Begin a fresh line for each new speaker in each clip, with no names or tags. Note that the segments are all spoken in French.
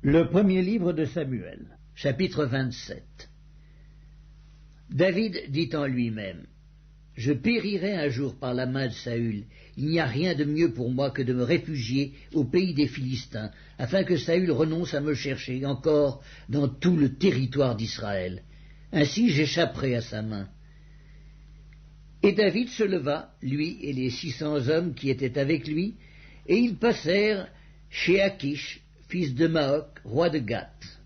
Le premier livre de Samuel, chapitre 27. David dit en lui-même: Je périrai un jour par la main de Saül. Il n'y a rien de mieux pour moi que de me réfugier au pays des Philistins, afin que Saül renonce à me chercher encore dans tout le territoire d'Israël. Ainsi j'échapperai à sa main. Et David se leva, lui et les 600 hommes qui étaient avec lui, et ils passèrent chez Achish, fils de Maoc, roi de Gath.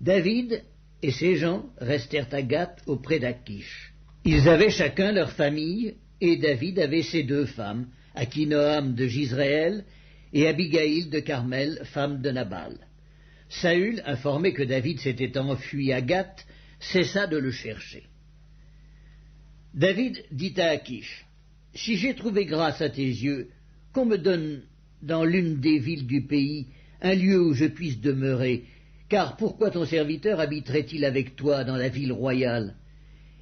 David et ses gens restèrent à Gath auprès d'Achish. Ils avaient chacun leur famille, et David avait ses 2 femmes, Akinoam de Jizréel et Abigaïl de Carmel, femme de Nabal. Saül, informé que David s'était enfui à Gath, cessa de le chercher. David dit à Achish: Si j'ai trouvé grâce à tes yeux, qu'on me donne dans l'une des villes du pays un lieu où je puisse demeurer, car pourquoi ton serviteur habiterait-il avec toi dans la ville royale?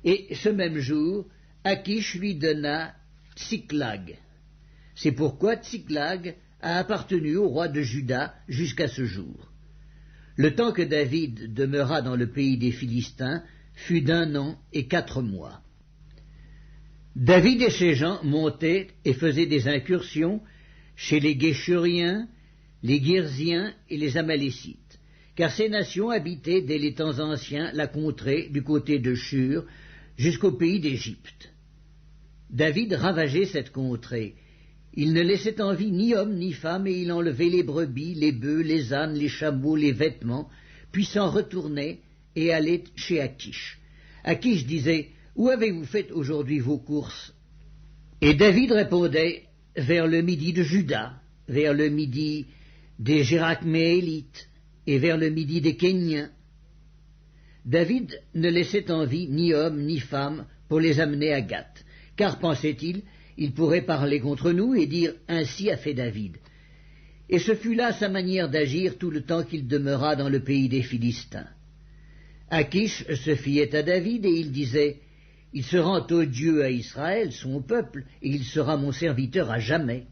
Et ce même jour, Achish lui donna Tsiklag. C'est pourquoi Tsiklag a appartenu au roi de Juda jusqu'à ce jour. Le temps que David demeura dans le pays des Philistins fut d'1 an et 4 mois. David et ses gens montaient et faisaient des incursions chez les Guéchuriens, les Girziens et les Amalécites, car ces nations habitaient dès les temps anciens la contrée du côté de Shur jusqu'au pays d'Égypte. David ravageait cette contrée. Il ne laissait en vie ni homme ni femme, et il enlevait les brebis, les bœufs, les ânes, les chameaux, les vêtements, puis s'en retournait et allait chez Achish. Achish disait: Où avez-vous fait aujourd'hui vos courses? Et David répondait: Vers le midi de Juda, vers le midi des Gérachméélites et vers le midi des Kéniens. David ne laissait en vie ni homme ni femme pour les amener à Gath, car, pensait-il, il pourrait parler contre nous et dire: Ainsi a fait David. Et ce fut là sa manière d'agir tout le temps qu'il demeura dans le pays des Philistins. Achish se fiait à David et il disait: Il se rend odieux à Israël, son peuple, et il sera mon serviteur à jamais.